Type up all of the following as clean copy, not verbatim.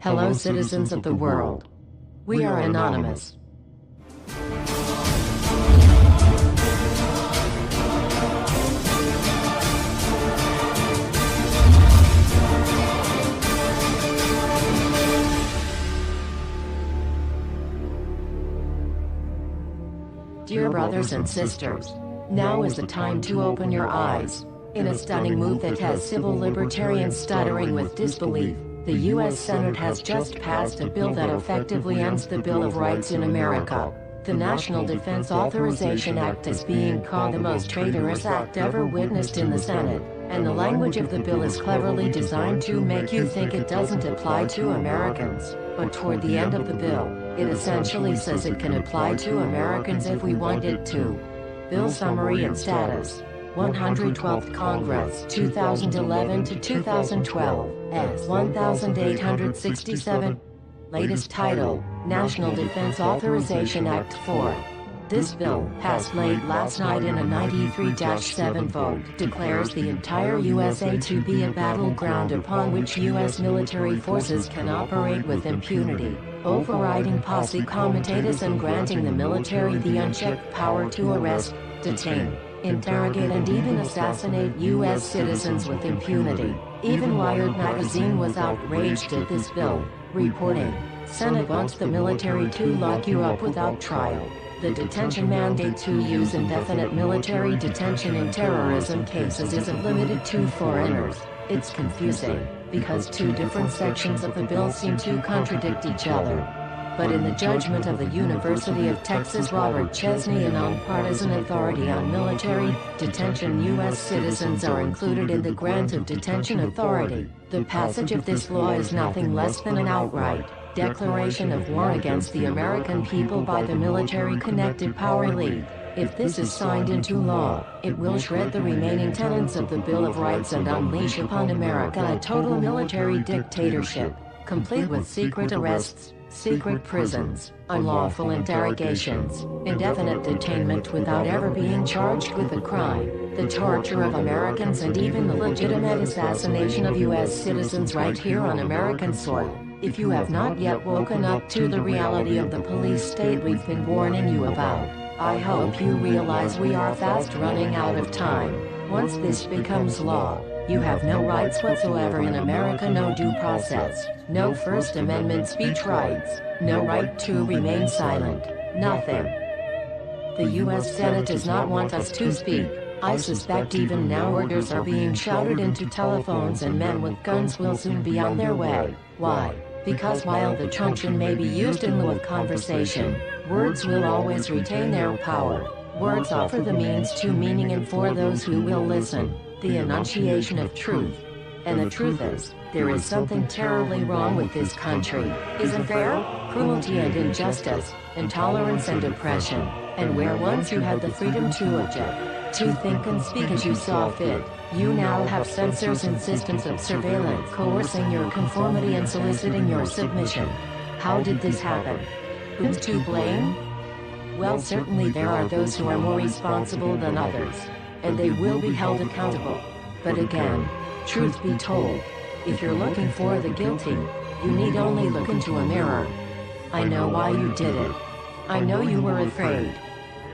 Hello, citizens of the world. We are anonymous. Dear brothers and sisters, now is the time to open your eyes. In a stunning move that has civil libertarians stuttering with disbelief, the U.S. Senate has just passed a bill that effectively ends the Bill of Rights in America. The National Defense Authorization Act is being called the most traitorous act ever witnessed in the Senate, and the language of the bill is cleverly designed to make you think it doesn't apply to Americans. But toward the end of the bill, it essentially says it can apply to Americans if we want it to. Bill summary and status. 112th Congress 2011 to 2012 S 1867. Latest title, National Defense Authorization Act 4. This bill, passed late last night in a 93-7 vote, declares the entire USA to be a battleground upon which U.S. military forces can operate with impunity, overriding posse comitatus and granting the military the unchecked power to arrest, detain, interrogate and even assassinate U.S. citizens with impunity. Even Wired magazine was outraged at this bill, reporting, "Senate wants the military to lock you up without trial." The detention mandate to use indefinite military detention in terrorism cases isn't limited to foreigners. It's confusing, because two different sections of the bill seem to contradict each other. But in the judgment of the University of Texas Robert Chesney, a nonpartisan authority on military detention, U.S. citizens are included in the grant of detention authority. The passage of this law is nothing less than an outright declaration of war against the American people by the military-connected power elite. If this is signed into law, it will shred the remaining tenets of the Bill of Rights and unleash upon America a total military dictatorship, complete with secret arrests, secret prisons, unlawful interrogations, indefinite detainment without ever being charged with a crime, the torture of Americans and even the legitimate assassination of U.S. citizens right here on American soil. If you have not yet woken up to the reality of the police state we've been warning you about, I hope you realize we are fast running out of time. Once this becomes law, you have no rights whatsoever in America, no due process, no First Amendment speech rights, no right to remain silent, nothing. The U.S. Senate does not want us to speak. I suspect even now orders are being shouted into telephones and men with guns will soon be on their way. Why? Because while the truncheon may be used in lieu of conversation, words will always retain their power. Words offer the means to meaning, and for those who will listen, the enunciation of truth. And the truth is, there is something terribly wrong with this country, isn't there? Cruelty and injustice, intolerance and oppression, and where once you had the freedom to object, to think and speak as you saw fit, you now have censors and systems of surveillance coercing your conformity and soliciting your submission. How did this happen? Who's to blame? Well, certainly there are those who are more responsible than others, and they will be held accountable. But again, truth be told, if you're looking for the guilty, you need only look into a mirror. I know why you did it. I know you were afraid.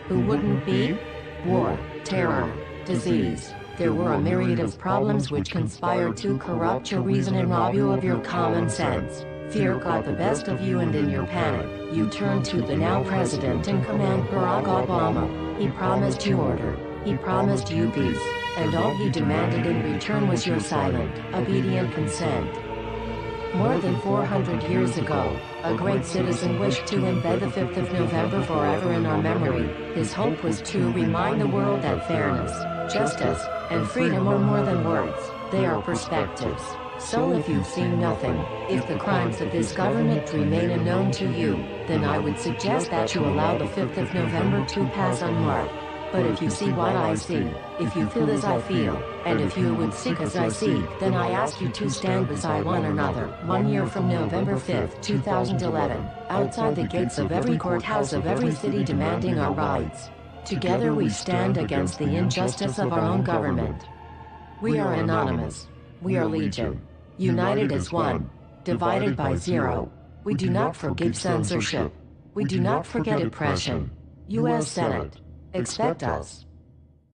Who wouldn't be? War, terror, disease. There were a myriad of problems which conspired to corrupt your reason and rob you of your common sense. Fear got the best of you, and in your panic, you turned to the now president in command, Barack Obama. He promised you order. He promised you peace. And all he demanded in return was your silent, obedient consent. More than 400 years ago, a great citizen wished to embed the 5th of November forever in our memory. His hope was to remind the world that fairness, justice, and freedom are more than words, they are perspectives. So if you've seen nothing, if the crimes of this government remain unknown to you, then I would suggest that you allow the 5th of November to pass unmarked. But if you see what I see, if you feel as I feel, and if you would seek as I seek, then I ask you to stand beside one another, 1 year from November 5th, 2011, outside the gates of every courthouse of every city demanding our rights. Together we stand against the injustice of our own government. We are anonymous. We are legion. United as one. divided by 0. We do not forgive censorship. We do not forget oppression. U.S. Senate. Expect us.